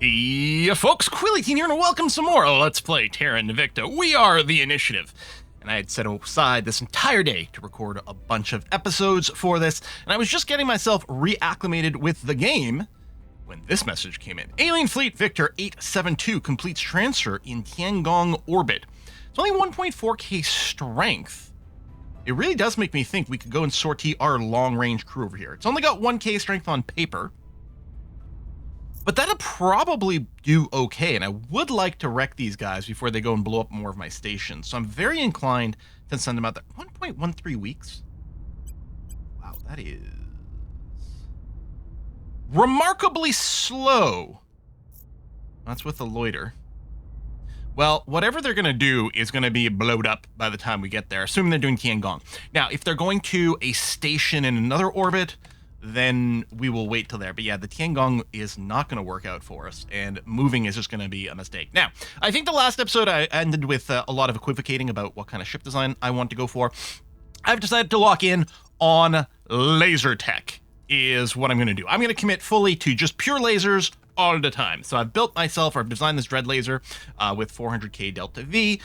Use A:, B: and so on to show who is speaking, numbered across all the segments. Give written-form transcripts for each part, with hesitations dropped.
A: Yeah, folks, Quilly here, and welcome some more Let's Play Terra Invicta. We are the Initiative, and I had set aside this entire day to record a bunch of episodes for this, and I was just getting myself reacclimated with the game when this message came in. Alien Fleet Victor 872 completes transfer in Tiangong orbit. It's only 1.4k strength. It really does make me think we could go and sortie our long-range crew over here. It's only got 1k strength on paper, but that'll probably do okay, and I would like to wreck these guys before they go and blow up more of my stations. So I'm very inclined to send them out there. 1.13 weeks? Wow, that is remarkably slow. That's with the loiter. Well, whatever they're going to do is going to be blowed up by the time we get there, assuming they're doing Tiangong. Now, if they're going to a station in another orbit, then we will wait till there. But yeah, the Tiangong is not going to work out for us, and moving is just going to be a mistake. Now, I think the last episode I ended with a lot of equivocating about what kind of ship design I want to go for. I've decided to lock in on laser tech is what I'm going to do. I'm going to commit fully to just pure lasers all the time. So I've built myself, or I've designed this dread laser with 400k delta V.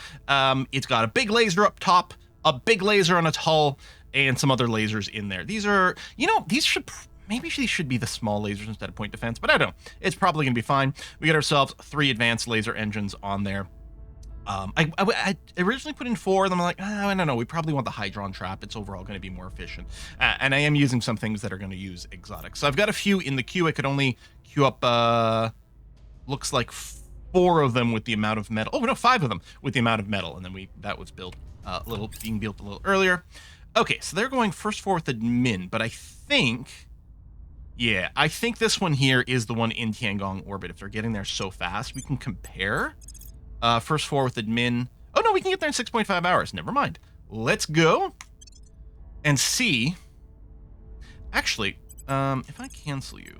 A: It's got a big laser up top, a big laser on its hull, and some other lasers in there. These are, these should, maybe these should be the small lasers instead of point defense, but I don't know. It's probably going to be fine. We get ourselves 3 advanced laser engines on there. I originally put in 4 of them. I'm like, I don't know. We probably want the Hydron trap. It's overall going to be more efficient. And I am using some things that are going to use exotics. So I've got a few in the queue. I could only queue up, looks like 4 of them with the amount of metal. Oh, no, 5 of them with the amount of metal. And then that was built being built a little earlier. Okay, so they're going first 4 with admin, but I think this one here is the one in Tiangong orbit. If they're getting there so fast, we can compare. First 4 with admin. Oh no, we can get there in 6.5 hours. Never mind. Let's go and see. Actually, if I cancel you,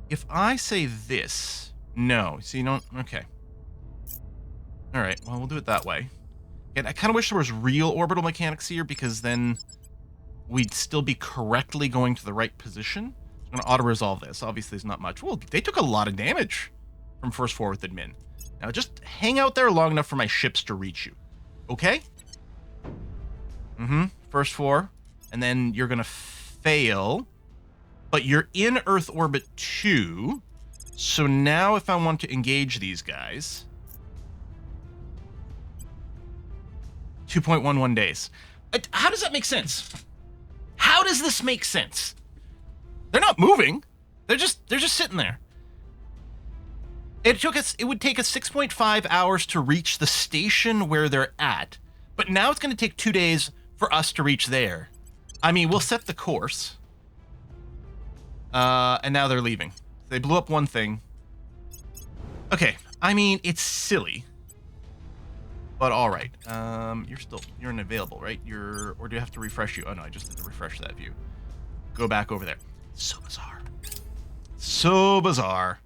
A: if I say this, no, see, you don't, okay. All right, well, we'll do it that way. And I kind of wish there was real orbital mechanics here, because then we'd still be correctly going to the right position. I'm going to auto-resolve this. Obviously, there's not much. Well, they took a lot of damage from first 4 with admin. Now, just hang out there long enough for my ships to reach you. Okay? First 4. And then you're going to fail. But you're in Earth orbit 2. So now if I want to engage these guys, 2.11 days. How does that make sense? How does this make sense? They're not moving. They're just sitting there. It would take us 6.5 hours to reach the station where they're at, but now it's going to take 2 days for us to reach there. I mean, we'll set the course. And now they're leaving. They blew up one thing. Okay, I mean, it's silly. But all right, you're unavailable, right? Or do you have to refresh you? Oh no, I just had to refresh that view. Go back over there. So bizarre. So bizarre.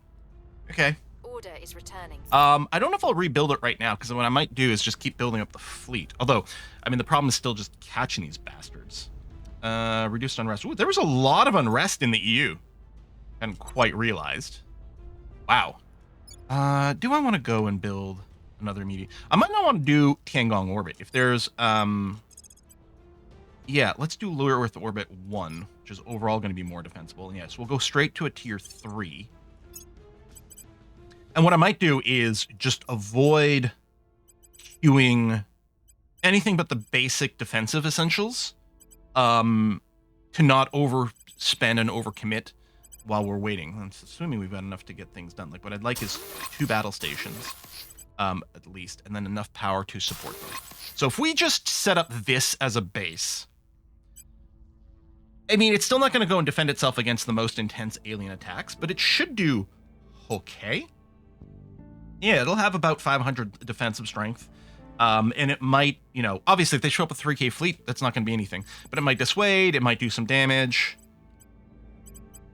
A: Okay.
B: Order is returning.
A: I don't know if I'll rebuild it right now, because what I might do is just keep building up the fleet. Although, I mean, the problem is still just catching these bastards. Reduced unrest. Ooh, there was a lot of unrest in the EU. Hadn't quite realized. Wow. Do I want to go and build another media? I might not want to do Tiangong orbit. If there's yeah, let's do lower Earth orbit 1, which is overall going to be more defensible. Yes, we'll go straight to a tier 3. And what I might do is just avoid queuing anything but the basic defensive essentials, to not overspend and overcommit while we're waiting. I'm assuming we've got enough to get things done. Like, what I'd like is 2 battle stations. At least, and then enough power to support them. So if we just set up this as a base, I mean, it's still not going to go and defend itself against the most intense alien attacks, but it should do okay. Yeah, it'll have about 500 defensive strength. And it might, obviously if they show up with 3k fleet, that's not going to be anything, but it might dissuade, it might do some damage.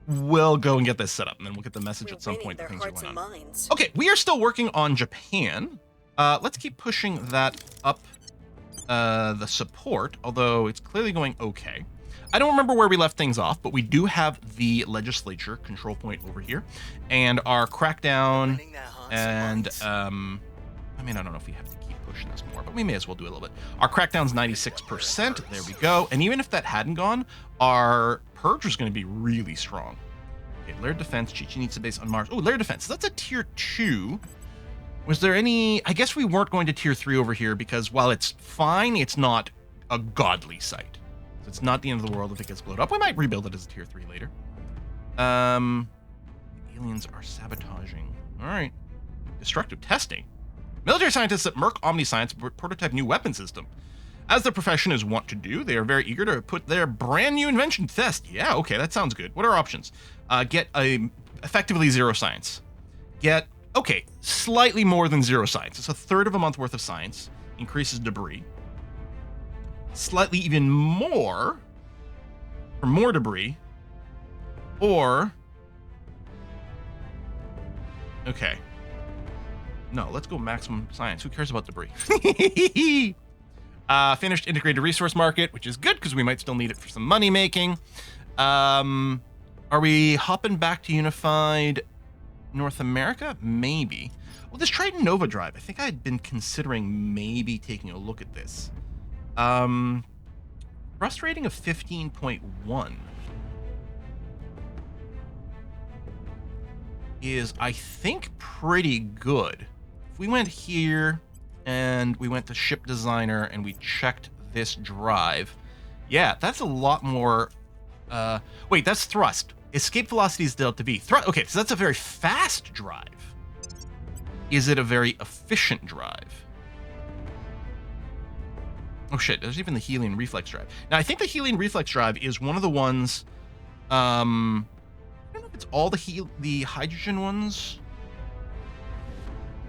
A: We'll go and get this set up, and then we'll get the message at some point that things are going on. Okay, we are still working on Japan. Let's keep pushing that up, the support, although it's clearly going okay. I don't remember where we left things off, but we do have the legislature control point over here, and our crackdown, and I mean, I don't know if we have to keep pushing this more, but we may as well do a little bit. Our crackdown's 96%. There we go. And even if that hadn't gone, our purge was going to be really strong. Okay, layered defense. Chichi needs a base on Mars. Oh, layered defense. That's a tier 2. Was there any... I guess we weren't going to tier 3 over here because while it's fine, it's not a godly site. So it's not the end of the world if it gets blown up. We might rebuild it as a tier 3 later. The aliens are sabotaging. All right. Destructive testing. Military scientists at Merck Omniscience prototype new weapon system. As their profession is wont to do, they are very eager to put their brand new invention to test. Yeah, okay, that sounds good. What are our options? Get effectively 0 science. Get... Okay, slightly more than 0 science. It's a third of a month worth of science. Increases debris. Slightly even more for more debris. Or... Okay. No, let's go maximum science. Who cares about debris? Finished integrated resource market, which is good because we might still need it for some money making. Are we hopping back to unified... North America? Maybe. Well, this Triton Nova drive, I think I had been considering maybe taking a look at this. Thrust rating of 15.1 is, I think, pretty good. If we went here and we went to ship designer and we checked this drive, yeah, that's a lot more... wait, that's thrust. Escape velocity is delta V. Okay, so that's a very fast drive. Is it a very efficient drive? Oh shit, there's even the Helium reflex drive. Now, I think the Helium reflex drive is one of the ones... I don't know if it's all the hydrogen ones.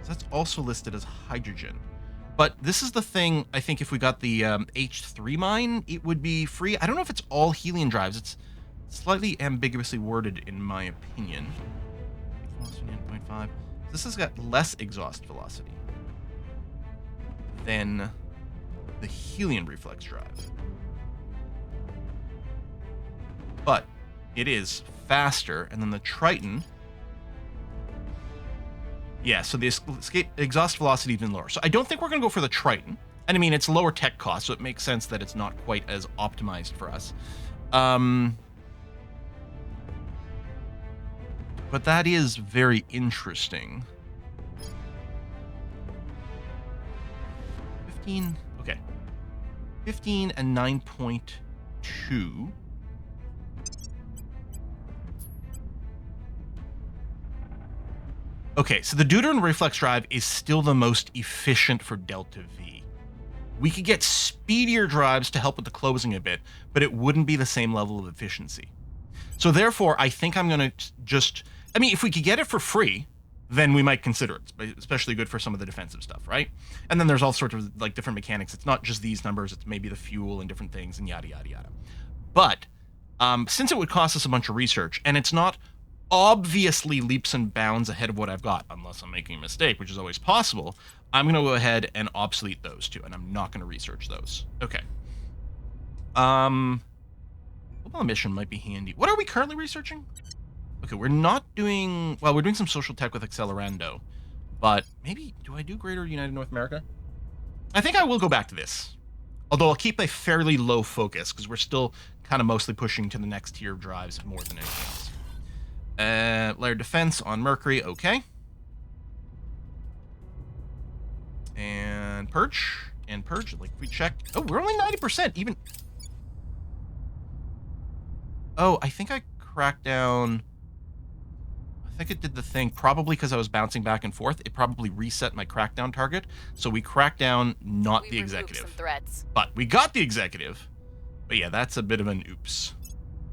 A: So that's also listed as hydrogen. But this is the thing, I think if we got the H3 mine, it would be free. I don't know if it's all Helium drives. It's slightly ambiguously worded, in my opinion. Velocity 9.5. This has got less exhaust velocity than the Helium reflex drive. But it is faster, and then the Triton... Yeah, so the exhaust velocity is even lower. So I don't think we're going to go for the Triton. And I mean, it's lower tech cost, so it makes sense that it's not quite as optimized for us. But that is very interesting. 15, okay. 15 and 9.2. Okay, so the Deuteron reflex drive is still the most efficient for delta V. We could get speedier drives to help with the closing a bit, but it wouldn't be the same level of efficiency. So therefore, I think I'm going to just... I mean, if we could get it for free, then we might consider it. It's especially good for some of the defensive stuff, right? And then there's all sorts of like different mechanics. It's not just these numbers. It's maybe the fuel and different things and yada, yada, yada. But since it would cost us a bunch of research, and it's not obviously leaps and bounds ahead of what I've got, unless I'm making a mistake, which is always possible, I'm going to go ahead and obsolete those two, and I'm not going to research those. Okay. Mobile mission might be handy. What are we currently researching? Okay, we're not doing... Well, we're doing some social tech with Accelerando, but maybe... Do I do Greater United North America? I think I will go back to this. Although I'll keep a fairly low focus, because we're still kind of mostly pushing to the next tier of drives more than anything else. Layered defense on Mercury, okay. And purge. And purge, like we checked. Oh, we're only 90%, even... Oh, I think I cracked down... I think it did the thing, probably because I was bouncing back and forth. It probably reset my crackdown target. So we cracked down, not the executive. Some threats. But we got the executive. But yeah, that's a bit of an oops.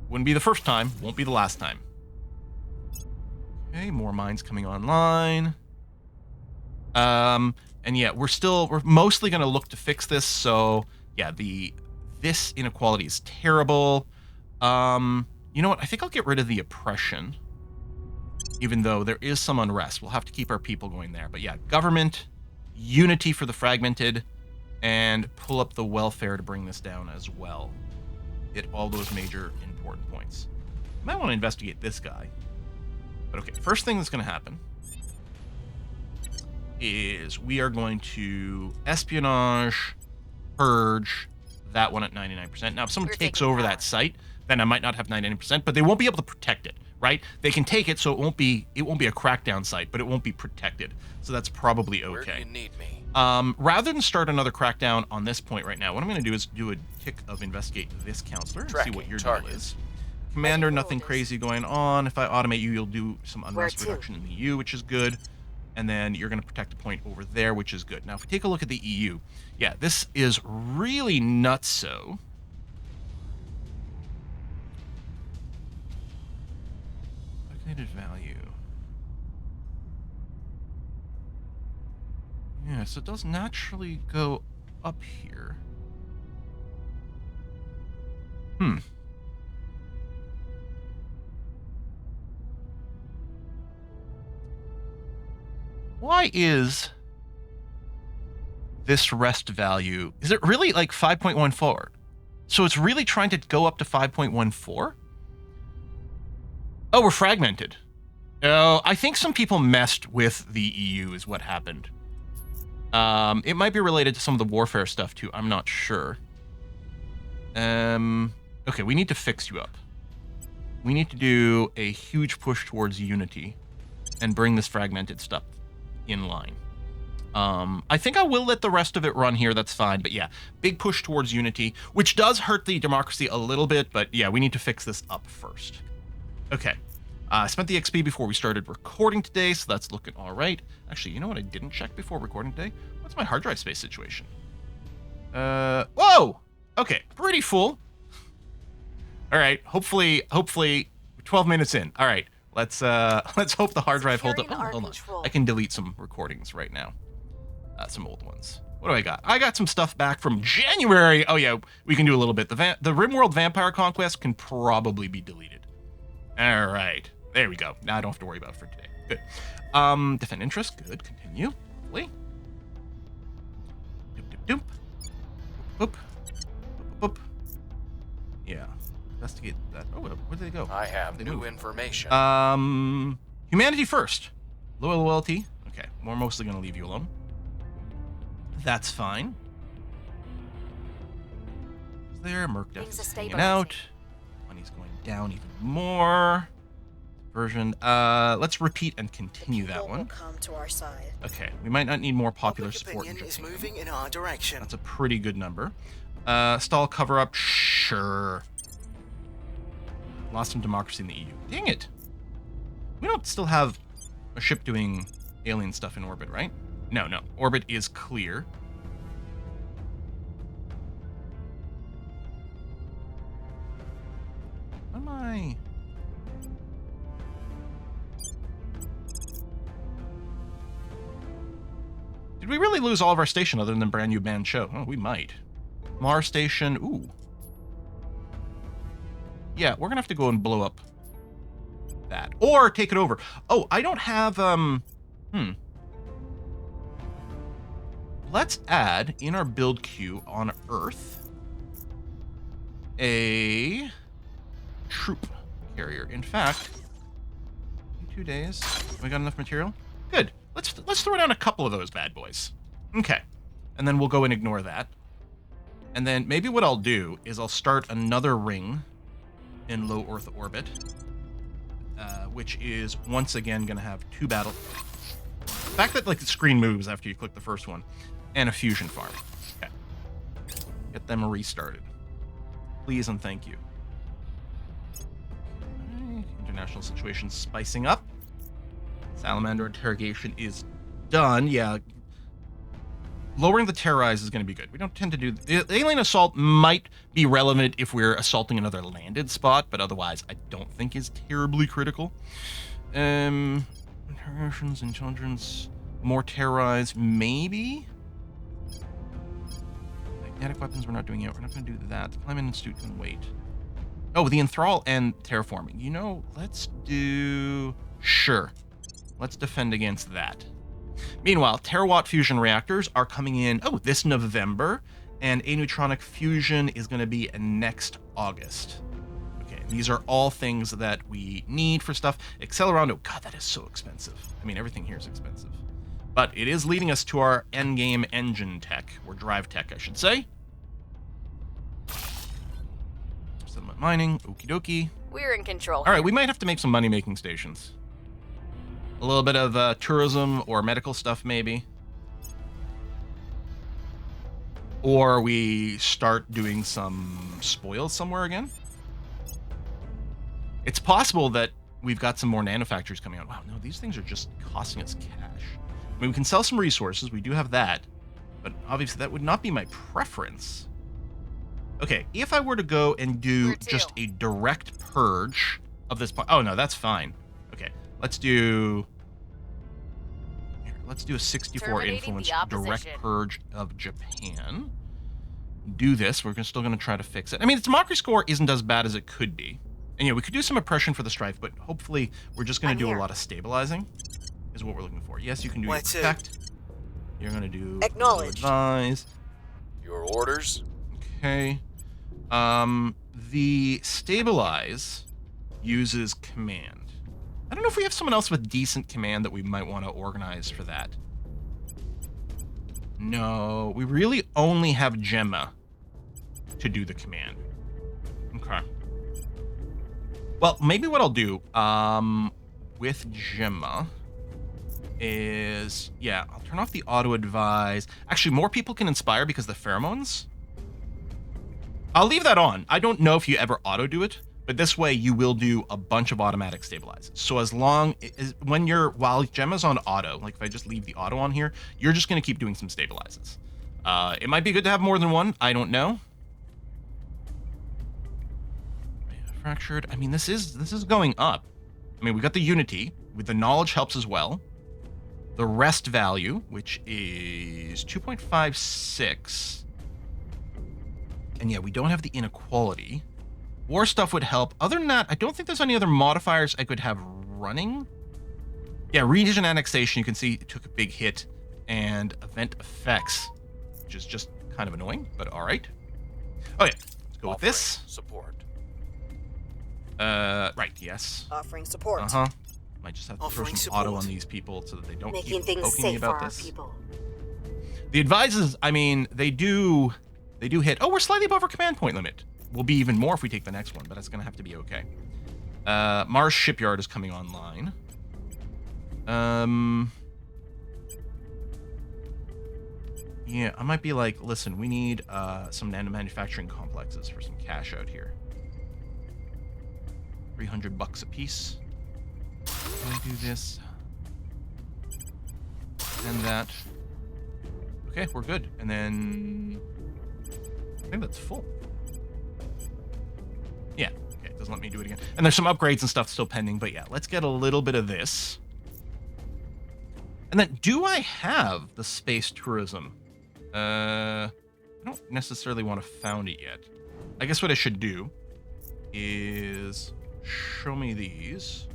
A: Wouldn't be the first time, won't be the last time. Okay, more mines coming online. And yeah, we're mostly going to look to fix this. So yeah, this inequality is terrible. You know what? I think I'll get rid of the oppression. Even though there is some unrest. We'll have to keep our people going there. But yeah, government, unity for the fragmented, and pull up the welfare to bring this down as well. hit all those major important points. You might want to investigate this guy. But okay, first thing that's going to happen is we are going to espionage, purge that one at 99%. Now, if someone takes over that site, then I might not have 99%, but they won't be able to protect it, right? They can take it, so it won't be a crackdown site, but it won't be protected. So that's probably okay.
B: Where do you need me?
A: Rather than start another crackdown on this point right now, what I'm going to do is do a tick of investigate this counselor and see what your deal is. Commander, nothing crazy going on. If I automate you, you'll do some unrest reduction in the EU, which is good. And then you're going to protect a point over there, which is good. Now, if we take a look at the EU, yeah, this is really nutso. Calculated value. Yeah, so it does naturally go up here. Why is this rest value? Is it really like 5.14? So it's really trying to go up to 5.14? Oh, we're fragmented. Oh, I think some people messed with the EU is what happened. It might be related to some of the warfare stuff too. I'm not sure. Okay, we need to fix you up. We need to do a huge push towards unity and bring this fragmented stuff in line. I think I will let the rest of it run here. That's fine. But yeah, big push towards unity, which does hurt the democracy a little bit. But yeah, we need to fix this up first. Okay. I spent the XP before we started recording today, so that's looking all right. Actually, you know what I didn't check before recording today? What's my hard drive space situation? Whoa! Okay, pretty full. All right, hopefully 12 minutes in. All right, let's hope the hard drive holds up. Oh, hold on. I can delete some recordings right now. Some old ones. What do I got? I got some stuff back from January. Oh yeah, we can do a little bit. The RimWorld Vampire Conquest can probably be deleted. All right. There we go. Now I don't have to worry about it for today. Good. Defend interest. Good. Continue. Hopefully. Doop, doop, doop. Boop. Boop, boop. Yeah. Investigate that. Oh, where did they go?
B: I have new information.
A: Humanity first. Loyalty. Okay. We're mostly going to leave you alone. That's fine. There. Merc Death hanging out. Money's going down even more. Version. Let's repeat and continue that one.
C: Come to our side.
A: Okay, we might not need more popular support.
D: Is moving in our direction.
A: That's a pretty good number. Stall cover up. Sure. Lost some democracy in the EU. Dang it. We don't still have a ship doing alien stuff in orbit, right? No. Orbit is clear. What am I? Did we really lose all of our station other than brand new band show? Oh, we might. Mars station. Ooh. Yeah, we're gonna have to go and blow up that or take it over. Oh, I don't have Let's add in our build queue on Earth a troop carrier. In fact, 2 days. We got enough material? Good. Let's throw down a couple of those bad boys. Okay. And then we'll go and ignore that. And then maybe what I'll do is I'll start another ring in low Earth orbit, which is once again going to have 2 battle. The fact that like the screen moves after you click the first one, and a fusion farm. Okay. Get them restarted. Please and thank you. Okay. International situation spicing up. Salamander interrogation is done. Yeah. Lowering the terrorize is going to be good. We don't tend to do... The alien assault might be relevant if we're assaulting another landed spot, but otherwise I don't think is terribly critical. Interrogations, intelligence, more terrorize, maybe? Magnetic weapons, we're not doing it. We're not going to do that. The Climate Institute can wait. Oh, the enthrall and terraforming. You know, let's do... Sure. Let's defend against that. Meanwhile, terawatt fusion reactors are coming in, this November, and aneutronic fusion is going to be next August. Okay, these are all things that we need for stuff. Accelerando, God, that is so expensive. I mean, everything here is expensive. But it is leading us to our endgame engine tech, or drive tech, I should say. Settlement mining, okie dokie.
C: We're in control.
A: All right, we might have to make some money-making stations. A little bit of tourism or medical stuff, maybe. Or we start doing some spoils somewhere again. It's possible that we've got some more nanofactories coming out. Wow, no, these things are just costing us cash. I mean, we can sell some resources. We do have that. But obviously, that would not be my preference. Okay, if I were to go and do just a direct purge of this... Oh, no, that's fine. Okay, let's do... Here, let's do a 64 influence direct purge of Japan. Do this. We're still going to try to fix it. I mean, its democracy score isn't as bad as it could be. And yeah, we could do some oppression for the strife, but hopefully we're just going to do a lot of stabilizing is what we're looking for. Yes, you can do your protect. You're going to do
D: acknowledge.
A: Advise.
B: Your orders?
A: Okay. The stabilize uses command. I don't know if we have someone else with decent command that we might want to organize for that. No, we really only have Gemma to do the command. Okay. Well, maybe what I'll do with Gemma is, yeah, I'll turn off the auto-advise. Actually, more people can inspire because the pheromones. I'll leave that on. I don't know if you ever auto-do it, but this way you will do a bunch of automatic stabilize. So as long as, while Gemma's on auto, like if I just leave the auto on here, you're just going to keep doing some stabilizes. It might be good to have more than one. I don't know. Fractured. I mean, this is going up. I mean, we got the unity with the knowledge helps as well. The rest value, which is 2.56. And yeah, we don't have the inequality. War stuff would help. Other than that, I don't think there's any other modifiers I could have running. Yeah, region annexation, you can see it took a big hit. And event effects, which is just kind of annoying, but all right. Okay, let's go with this.
B: Support.
A: Right, yes.
D: Offering support.
A: Uh-huh. Might just have to throw some auto on these people so that they don't keep poking me about this.
D: People.
A: The advises, I mean, they do hit. Oh, we're slightly above our command point limit. We'll be even more if we take the next one, but it's going to have to be okay. Mars Shipyard is coming online. Yeah, I might be like, listen, we need some nano manufacturing complexes for some cash out here. $300 a piece. Can I do this? And that. Okay, we're good. And then I think that's full. Yeah, okay, it doesn't let me do it again. And there's some upgrades and stuff still pending, but yeah, let's get a little bit of this. And then, do I have the space tourism? I don't necessarily want to found it yet. I guess what I should do is show me these.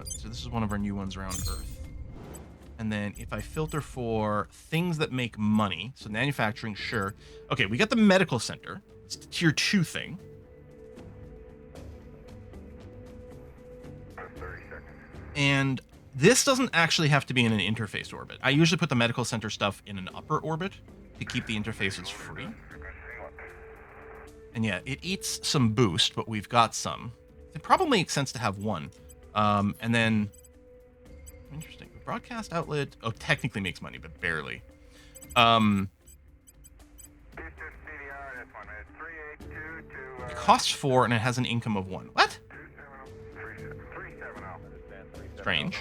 A: So this is one of our new ones around Earth. And then if I filter for things that make money, so manufacturing, sure. Okay, we got the medical center. It's the tier 2 thing. And this doesn't actually have to be in an interface orbit. I usually put the medical center stuff in an upper orbit to keep the interfaces free. And yeah, it eats some boost, but we've got some. It probably makes sense to have one. And then, interesting. The broadcast outlet, oh, technically makes money, but barely. It costs 4 and it has an income of 1. What? Strange.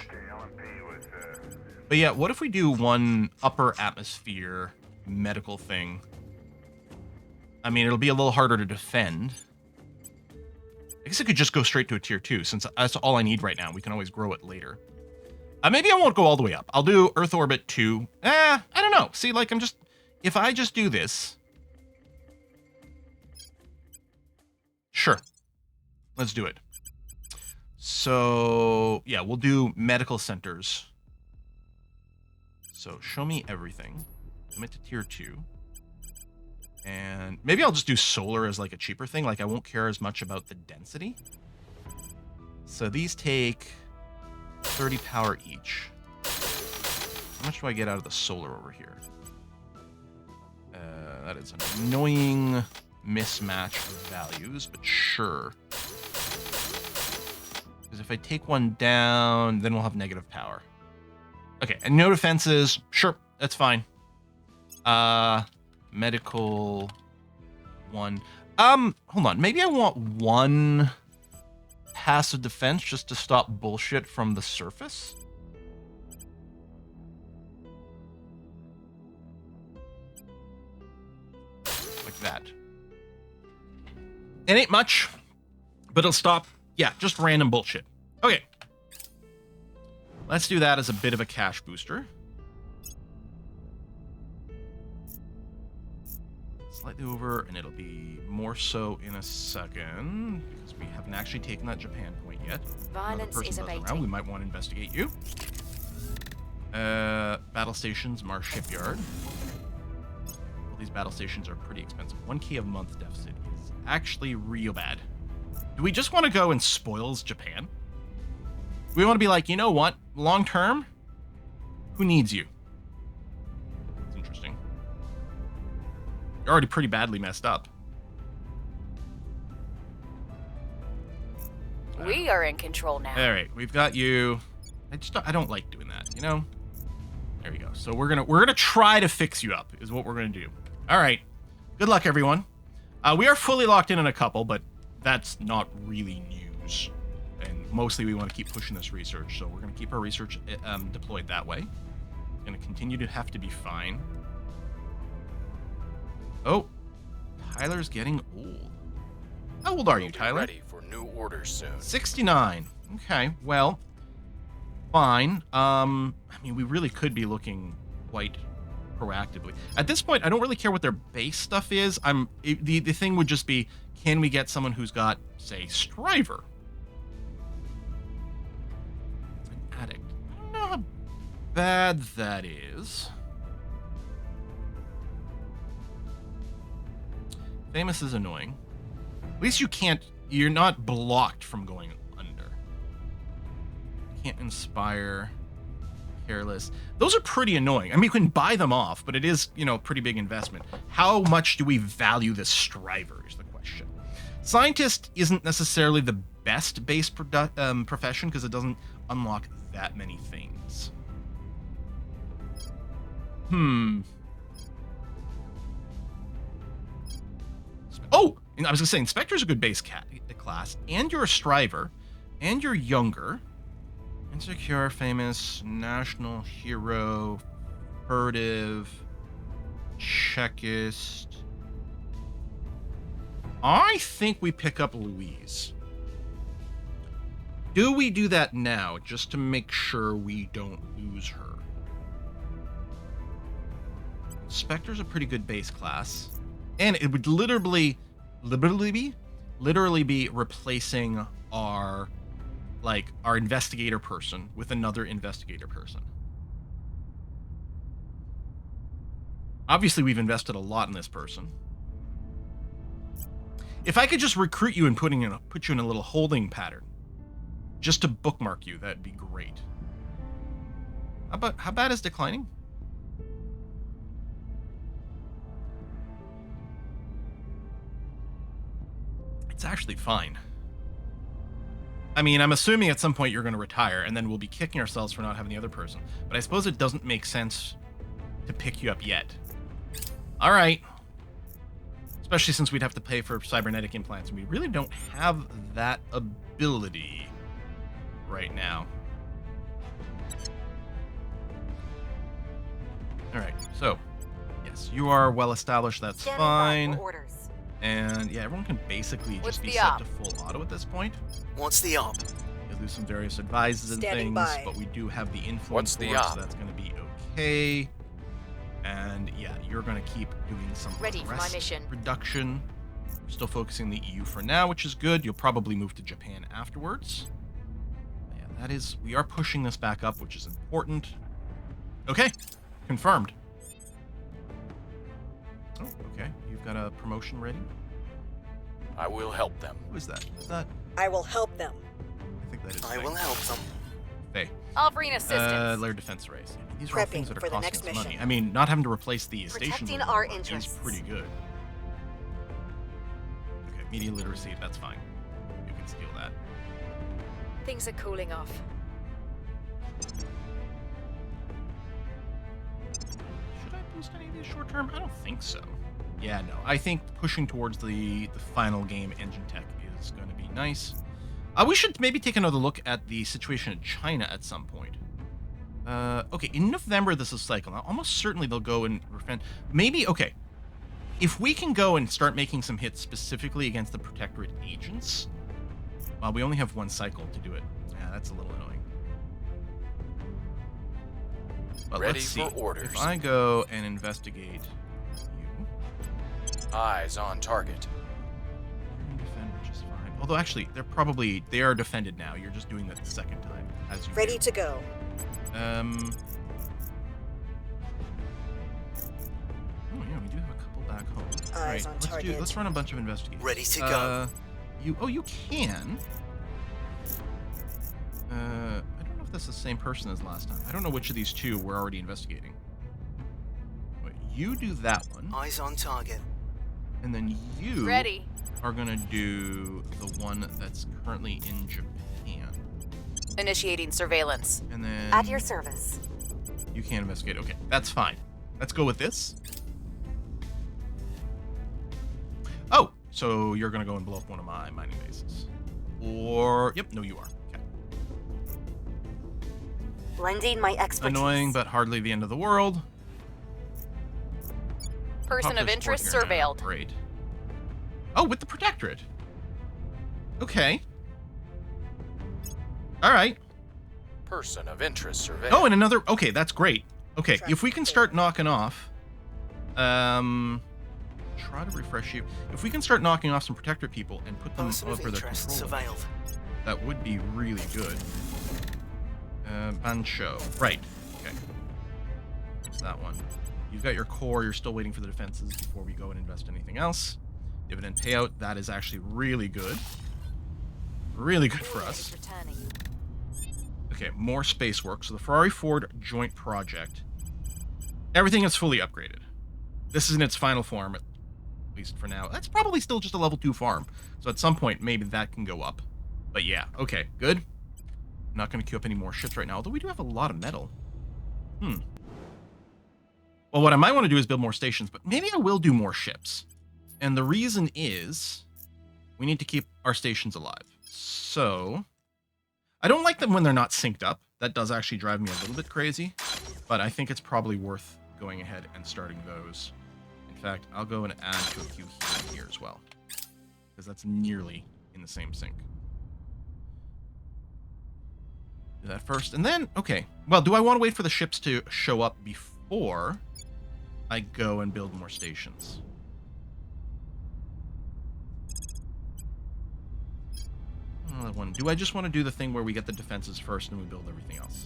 A: But yeah, what if we do one upper atmosphere medical thing? I mean, it'll be a little harder to defend. I guess it could just go straight to a tier 2, since that's all I need right now. We can always grow it later. Maybe I won't go all the way up. I'll do Earth Orbit 2. I don't know. See, like, if I just do this. Sure. Let's do it. So, yeah, we'll do medical centers. So, show me everything. Commit to tier 2. And maybe I'll just do solar as like a cheaper thing. Like I won't care as much about the density. So these take 30 power each. How much do I get out of the solar over here? That is an annoying mismatch of values, but sure. Because if I take one down, then we'll have negative power. Okay, and no defenses. Sure, that's fine. Medical 1. Hold on. Maybe I want 1 passive defense just to stop bullshit from the surface. Like that. It ain't much, but it'll stop, yeah, just random bullshit. Okay. Let's do that as a bit of a cash booster. Slightly over, and it'll be more so in a second, because we haven't actually taken that Japan point yet.
C: Violence is abating.
A: Around. We might want to investigate you. Battle stations, Mars Shipyard. Well, these battle stations are pretty expensive. 1K a month deficit is actually real bad. Do we just want to go and spoils Japan? We want to be like, you know what? Long term, who needs you? It's interesting. You're already pretty badly messed up.
C: We are in control now.
A: All right, we've got you. I don't like doing that, you know. There we go. So we're gonna try to fix you up, is what we're gonna do. All right. Good luck, everyone. We are fully locked in a couple, but that's not really news. And mostly we want to keep pushing this research, so we're gonna keep our research deployed that way. It's gonna continue to have to be fine. Oh, Tyler's getting old. How old are you, Tyler?
B: Ready for new orders soon.
A: 69. Okay, well, fine. I mean, we really could be looking quite proactively. At this point, I don't really care what their base stuff is. The thing would just be, can we get someone who's got, say, Striver? An addict. I don't know how bad that is. Famous is annoying. At least you're not blocked from going under. Can't inspire. Careless. Those are pretty annoying. I mean, you can buy them off, but it is, pretty big investment. How much do we value this Striver is the question. Scientist isn't necessarily the best base profession because it doesn't unlock that many things. Oh, I was gonna say Inspector's a good base class, and you're a Striver, and you're younger. Insecure, famous, national hero, furtive, Czechist. I think we pick up Louise. Do we do that now, just to make sure we don't lose her? Inspector's a pretty good base class. And it would literally be replacing our investigator person with another investigator person. Obviously, we've invested a lot in this person. If I could just recruit you and put you in a little holding pattern, just to bookmark you, that'd be great. How bad is declining? It's actually fine. I mean, I'm assuming at some point you're going to retire, and then we'll be kicking ourselves for not having the other person. But I suppose it doesn't make sense to pick you up yet. All right. Especially since we'd have to pay for cybernetic implants, and we really don't have that ability right now. All right, so, yes, you are well established. That's fine. And yeah, everyone can basically just be set to full auto at this point.
D: What's the op?
A: You'll do some various advices and things, but we do have the influence force, so that's going to be okay. And yeah, you're going to keep doing some
C: ready for my mission
A: reduction. We're still focusing the EU for now, which is good. You'll probably move to Japan afterwards. Yeah, we are pushing this back up, which is important. Okay, confirmed. Oh, okay. You've got a promotion ready?
B: I will help them.
A: Who is that? Is that...
E: I will help them.
A: I think that is
D: I
A: Faye.
D: will help them.
A: Faye.
C: Offering assistance.
A: Lair defense race. These are all
E: Prepping
A: things that are
E: for the
A: costing
E: next
A: us money.
E: mission.
A: I mean, not having to replace the station
E: Protecting our
A: is
E: interests.
A: pretty good. Okay, media literacy, that's fine. You can steal that.
C: Things are cooling off.
A: Should I boost any of these short term? I don't think so. Yeah, no. I think pushing towards the final game engine tech is going to be nice. We should maybe take another look at the situation in China at some point. Okay, in November this is cycle. Now, almost certainly they'll go and defend. Maybe, okay. If we can go and start making some hits specifically against the Protectorate agents, well, we only have one cycle to do it. Yeah, that's a little annoying. But
B: Ready
A: let's see.
B: for orders.
A: If I go and investigate you,
B: Eyes on target.
A: you can defend, which is fine. Although actually, they are defended now. You're just doing that the second time, as you
E: Ready
A: do.
E: to go.
A: Oh yeah, we do have a couple back home.
E: Eyes on target.
A: Let's run a bunch of investigations.
D: Ready to go.
A: You can. I don't know if that's the same person as last time. I don't know which of these two we're already investigating. Wait, you do that one,
D: Eyes on target.
A: and then you
C: Ready.
A: are gonna do the one that's currently in Japan,
C: Initiating surveillance.
A: and then
E: At your service.
A: you can't investigate. Okay, that's fine. Let's go with this. Oh, so you're gonna go and blow up one of my mining bases, or yep, no, you are. Okay.
E: Lending my expertise.
A: Annoying, but hardly the end of the world.
C: Person
A: Popular
C: of interest
A: sport here now.
C: surveilled.
A: Great. Oh, with the Protectorate. Okay. All right.
B: Person of interest surveyed.
A: Oh, and another. Okay, that's great. Okay,
E: Track
A: if we can
E: forward.
A: start knocking off, try to refresh you. If we can start knocking off some Protectorate people and put them
D: Person of
A: over their
D: interest
A: control,
D: surveilled.
A: that would be really good. Bancho. Right. Okay. What's that one? You've got your core. You're still waiting for the defenses before we go and invest anything else. Dividend payout. That is actually really good. Really good for us.
C: Returning.
A: Okay, more space work. So the Ferrari Ford joint project. Everything is fully upgraded. This is in its final form, at least for now. That's probably still just a level 2 farm. So at some point, maybe that can go up. But yeah, okay, good. I'm not going to queue up any more ships right now, although we do have a lot of metal. Well, what I might want to do is build more stations, but maybe I will do more ships. And the reason is we need to keep our stations alive. So I don't like them when they're not synced up. That does actually drive me a little bit crazy, but I think it's probably worth going ahead and starting those. In fact, I'll go and add to a queue here as well, because that's nearly in the same sync. Do that first, and then, okay. Well, do I want to wait for the ships to show up before I go and build more stations? Another one. Do I just want to do the thing where we get the defenses first and we build everything else?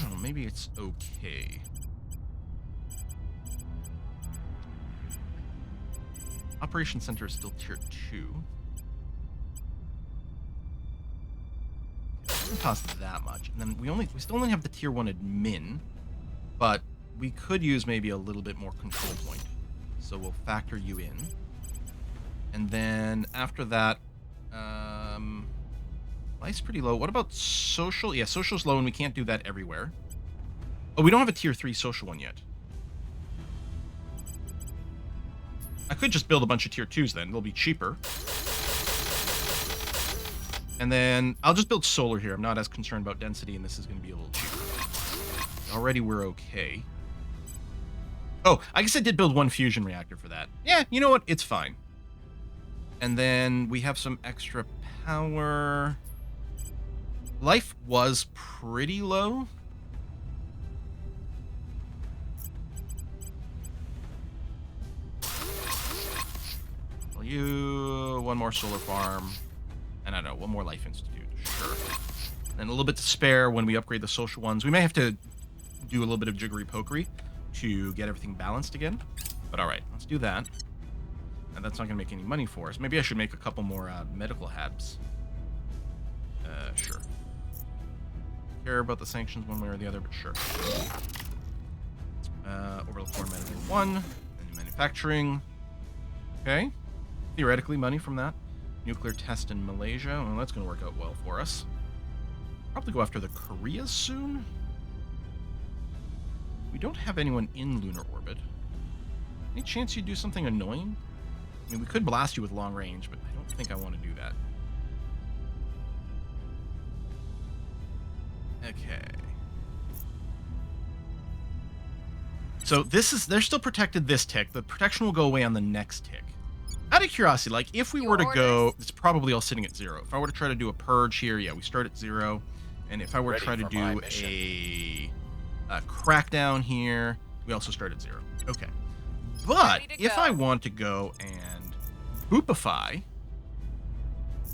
A: Oh, maybe it's okay. Operations Center is still tier 2. Doesn't cost that much. And then we still only have the tier 1 admin, but we could use maybe a little bit more control point. So we'll factor you in. And then after that, life's pretty low. What about social? Yeah, social's low and we can't do that everywhere. Oh, we don't have a tier 3 social one yet. I could just build a bunch of tier 2s then. They'll be cheaper. And then I'll just build solar here. I'm not as concerned about density, and this is going to be a little cheaper. Already we're okay. Oh, I guess I did build one fusion reactor for that. Yeah, you know what? It's fine. And then we have some extra power. Life was pretty low. Well, you... one more solar farm. And I don't know, one more life institute. Sure. And a little bit to spare when we upgrade the social ones. We may have to do a little bit of jiggery pokery to get everything balanced again. But all right, let's do that. And that's not going to make any money for us. Maybe I should make a couple more medical habs. Sure. Care about the sanctions one way or the other, but sure. Orbital core medical 1, and manufacturing. Okay. Theoretically, money from that. Nuclear test in Malaysia. Well, that's going to work out well for us. Probably go after the Koreas soon. We don't have anyone in lunar orbit. Any chance you do something annoying? I mean, we could blast you with long range, but I don't think I want to do that. Okay. So they're still protected this tick. The protection will go away on the next tick. Out of curiosity, like if we were to go, it's probably all sitting at 0. If I were to try to do a purge here, yeah, we start at 0. And if I were to try to do a crackdown here, we also start at 0. Okay. But if I want to go and boopify,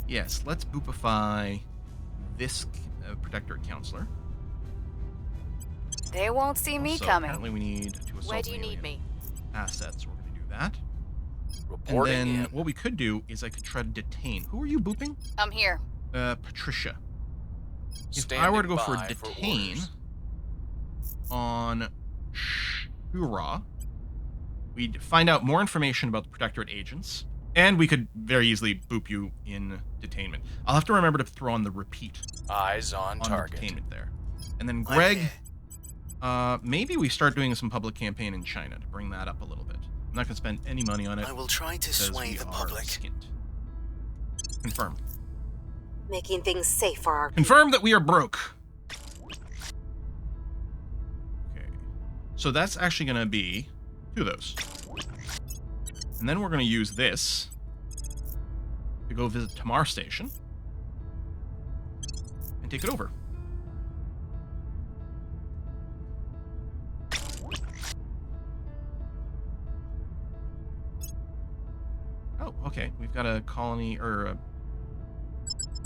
A: yes, let's boopify this Protectorate Counselor.
C: They won't see me
A: Also,
C: coming.
A: Apparently we need to assault
C: Where do you need me?
A: assets. We're going to do that.
B: Reporting
A: and then
B: in.
A: what we could do is I could try to detain. Who are you booping?
C: I'm here.
A: Patricia. If I
B: Standing
A: were to go for
B: by
A: a
B: for
A: detain
B: orders.
A: on Shura, we'd find out more information about the Protectorate agents, and we could very easily boop you in detainment. I'll have to remember to throw on the repeat
B: Eyes on
A: on
B: target.
A: the detainment there. And then
D: I'm
A: Greg,
D: here.
A: maybe we start doing some public campaign in China to bring that up a little bit. I'm not going to spend any money on it.
D: I will try to
A: because
D: sway
A: we
D: the
A: are
D: public.
A: skint. Confirm.
E: Making things safe for our
A: Confirm that we are broke. Okay. So that's actually going to be 2 of those. And then we're going to use this to go visit Tamar Station and take it over. Oh, okay. We've got a colony, or I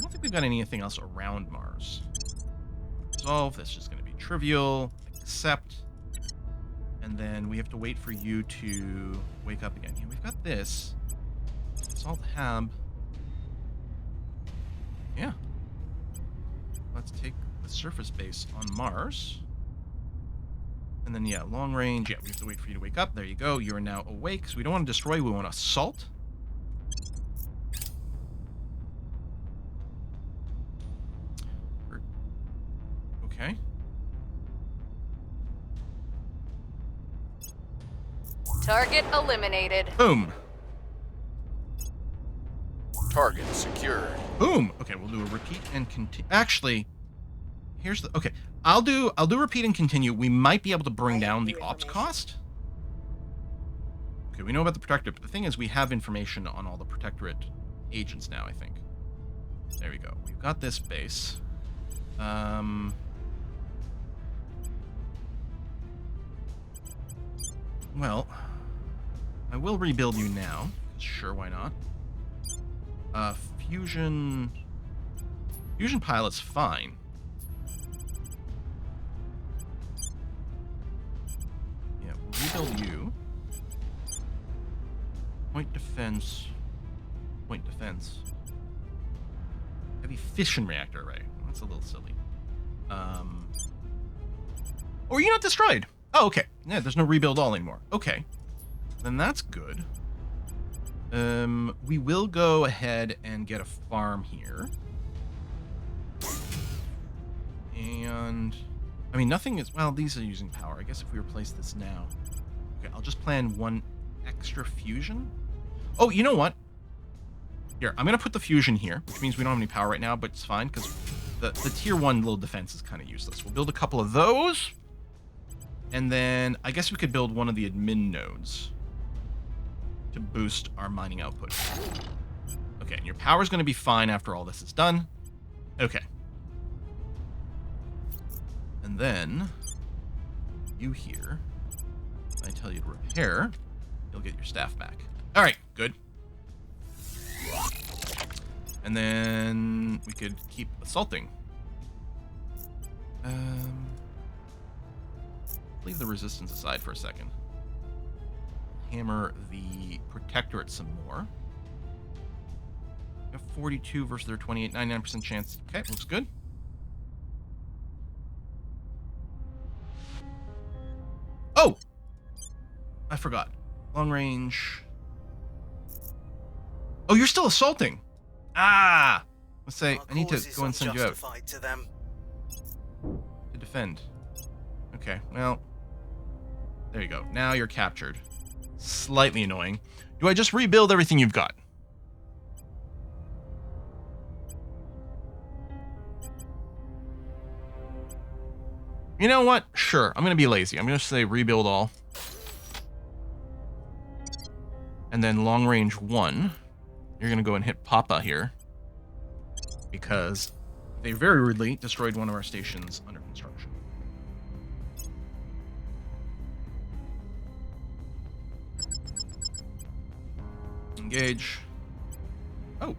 A: don't think we've got anything else around Mars. Resolve. That's just going to be trivial. Accept. And then we have to wait for you to wake up again. Yeah, we've got this. Assault Hab. Yeah. Let's take the surface base on Mars. And then, yeah, long range. Yeah, we have to wait for you to wake up. There you go. You are now awake. So we don't want to destroy. We want to assault. Okay.
C: Target eliminated.
A: Boom.
B: Target secured.
A: Boom. Okay, we'll do a repeat and continue. Actually, here's the. Okay, I'll do repeat and continue. We might be able to bring down the ops cost. Okay, we know about the Protectorate, but the thing is, we have information on all the Protectorate agents now. I think. There we go. We've got this base. Well, I will rebuild you now. Sure, why not? Fusion pilot's fine. Yeah, we'll rebuild you. Point defense. Heavy fission reactor array. That's a little silly. Or you're not destroyed. Oh, okay. Yeah, there's no rebuild all anymore. Okay. Then that's good. We will go ahead and get a farm here. And I mean, nothing is, well, these are using power. I guess if we replace this now. Okay, I'll just plan 1 extra fusion. Oh, you know what? Here, I'm going to put the fusion here, which means we don't have any power right now, but it's fine because the tier 1 little defense is kind of useless. We'll build a couple of those. And then I guess we could build one of the admin nodes to boost our mining output. Okay, and your power's going to be fine after all this is done. Okay. And then you here, I tell you to repair, you'll get your staff back. All right, good. And then we could keep assaulting. leave the resistance aside for a second. Hammer the Protectorate some more. We have 42 versus their 28, 99% chance. Okay, looks good. Oh! I forgot. Long range. Oh, you're still assaulting. Ah! Let's say,
D: Our
A: I need to
D: cause is
A: go and send you out
D: unjustified to them.
A: to defend. Okay, well, there you go. Now you're captured. Slightly annoying. Do I just rebuild everything you've got? You know what? Sure, I'm going to be lazy. I'm going to say rebuild all. And then long range 1. You're going to go and hit Papa here. Because they very rudely destroyed one of our stations under construction. Engage. Oh.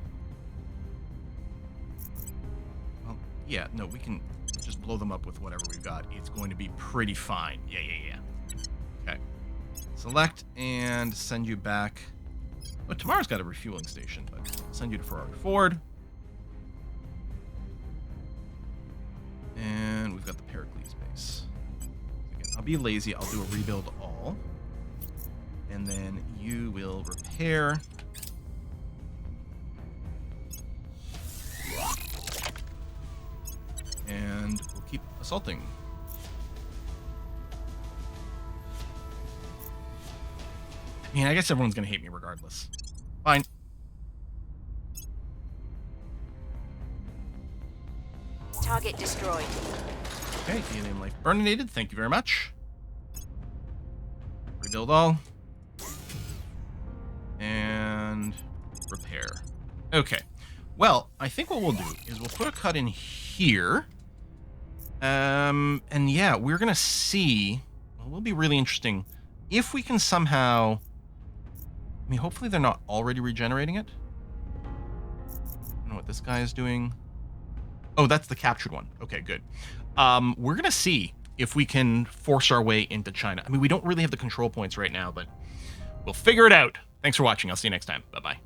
A: Well, yeah, no, we can just blow them up with whatever we've got. It's going to be pretty fine. Yeah. Okay. Select and send you back. Oh, tomorrow's got a refueling station, but I'll send you to Ferrari Ford. And we've got the Pericles base. Again, I'll be lazy. I'll do a rebuild all. And then you will repair. And we'll keep assaulting. I mean, I guess everyone's going to hate me regardless. Fine.
E: Target destroyed.
A: Okay, alien life burninated. Thank you very much. Rebuild all. And repair. Okay. Well, I think what we'll do is we'll put a cut in here. And yeah, we're going to see. Well, it will be really interesting if we can somehow. I mean, hopefully they're not already regenerating it. I don't know what this guy is doing. Oh, that's the captured one. Okay, good. We're going to see if we can force our way into China. I mean, we don't really have the control points right now, but we'll figure it out. Thanks for watching. I'll see you next time. Bye-bye.